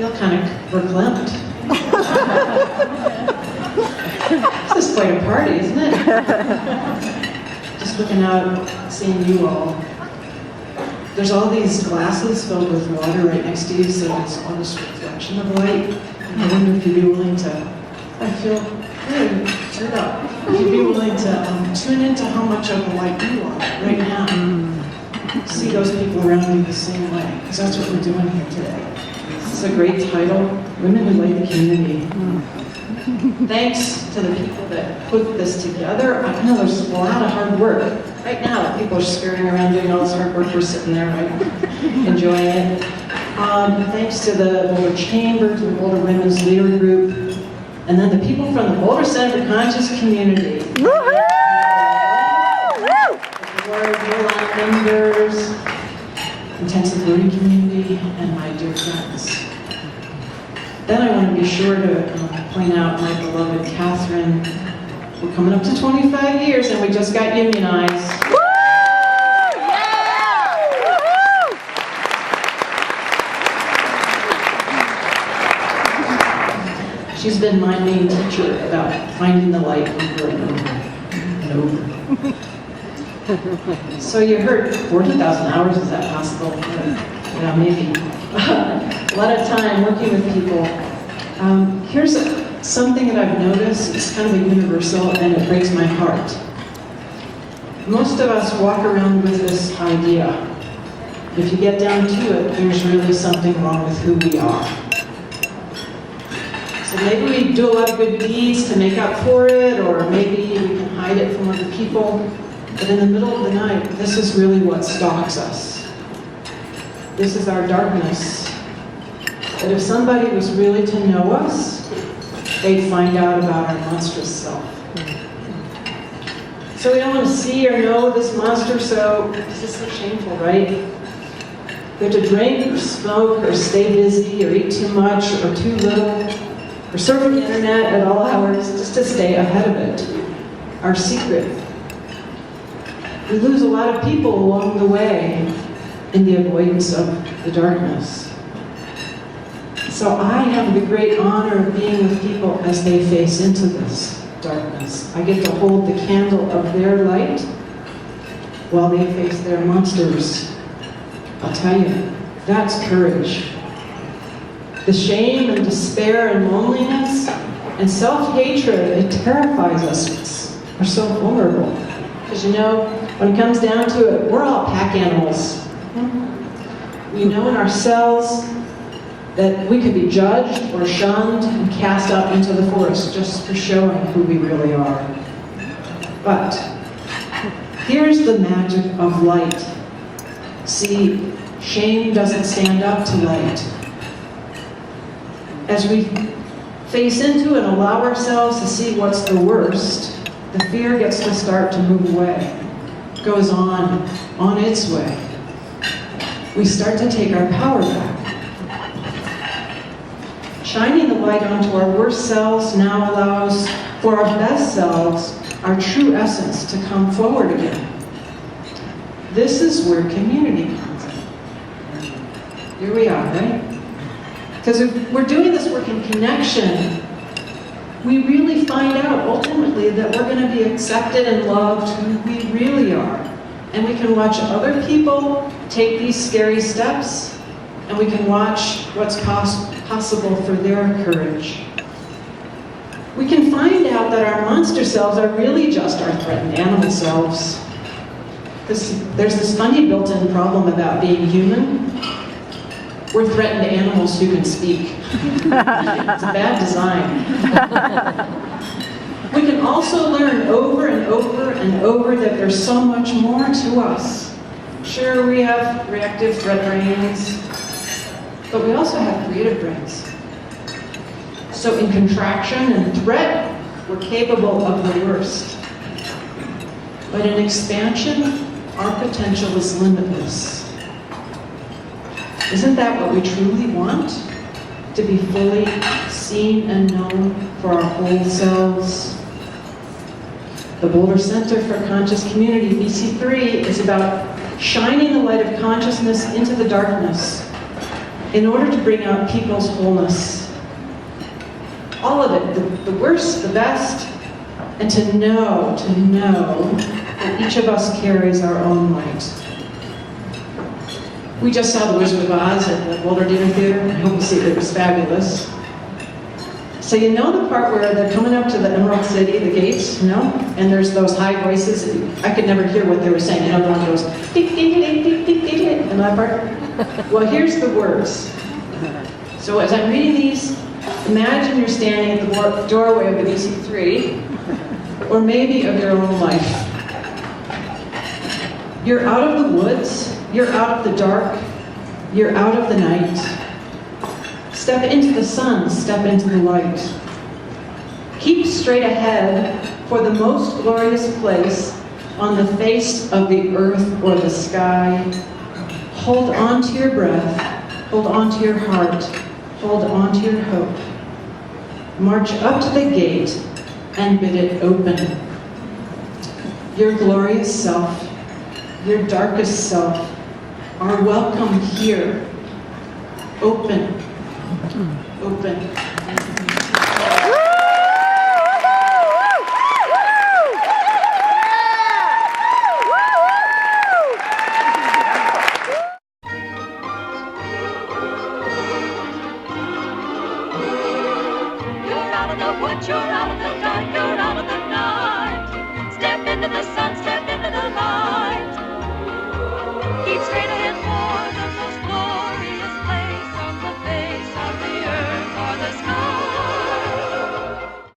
feel kind of verklempt. This is quite a party, isn't it? Just looking out, seeing you all. There's all these glasses filled with water right next to you, so it's all this reflection of light. And I wonder if you'd be willing to, I feel really turned up. If you'd be willing to tune into how much of a light you are right now. See those people around you the same way, because that's what we're doing here today. This is a great title, Women Who Light the Community. Thanks to the people that put this together. I know there's a lot of hard work. Right now, people are scurrying around doing all this hard work. We're sitting there, right, enjoying it. Thanks to the Boulder Chamber, to the Boulder Women's Leader Group, and then the people from the Boulder Center for Conscious Community. Members, intensive learning community, and my dear friends. Then I want to be sure to point out my beloved Catherine. We're coming up to 25 years and we just got unionized. Woo! Yeah! Woo-hoo! She's been my main teacher about finding the light over and over and over. So you heard 40,000 hours, is that possible? Yeah, maybe. A lot of time working with people. Here's something that I've noticed. It's kind of a universal, and it breaks my heart. Most of us walk around with this idea. If you get down to it, there's really something wrong with who we are. So maybe we do a lot of good deeds to make up for it, or maybe we can hide it from other people. But in the middle of the night, this is really what stalks us. This is our darkness. That if somebody was really to know us, they'd find out about our monstrous self. So we don't want to see or know this monster, so this is so shameful, right? We have to drink or smoke or stay busy or eat too much or too little or surf the internet at all hours just to stay ahead of it. Our secret. We lose a lot of people along the way in the avoidance of the darkness. So I have the great honor of being with people as they face into this darkness. I get to hold the candle of their light while they face their monsters. I'll tell you, that's courage. The shame and despair and loneliness and self-hatred, it terrifies us. We're so vulnerable. Because you know, when it comes down to it, we're all pack animals. We know in ourselves that we could be judged or shunned and cast out into the forest just for showing who we really are. But here's the magic of light. See, shame doesn't stand up to light. As we face into and allow ourselves to see what's the worst, the fear gets to start to move away, goes on its way. We start to take our power back. Shining the light onto our worst selves now allows for our best selves, our true essence, to come forward again. This is where community comes in. Here we are, right? Because if we're doing this work in connection, we really find out ultimately that we're going to be accepted and loved who we really are. And we can watch other people take these scary steps, and we can watch what's possible for their courage. We can find out that our monster selves are really just our threatened animal selves. Because there's this funny built-in problem about being human. We're threatened animals who can speak. It's a bad design. We can also learn over and over and over that there's so much more to us. Sure, we have reactive threat brains, but we also have creative brains. So in contraction and threat, we're capable of the worst. But in expansion, our potential is limitless. Isn't that what we truly want? To be fully seen and known for our whole selves? The Boulder Center for Conscious Community, BC3, is about shining the light of consciousness into the darkness. in order to bring out people's wholeness. All of it, the worst, the best, and to know that each of us carries our own light. We just saw The Wizard of Oz at the Boulder Theater. I hope you see it. It was fabulous. So you know the part where they're coming up to the Emerald City, the gates, you know? And there's those high voices. I could never hear what they were saying. You know, the one goes, dick, dick, dick, dick, dick, dick, dick, and that part. Well, here's the words. So as I'm reading these, imagine you're standing at the doorway of the BC3, or maybe of your own life. You're out of the woods, you're out of the dark, you're out of the night. Step into the sun, step into the light. Keep straight ahead for the most glorious place on the face of the earth or the sky. Hold on to your breath, hold on to your heart, hold on to your hope. March up to the gate and bid it open. Your glorious self, your darkest self, are welcome here. Open. Open. You're out of the woods, you're out of the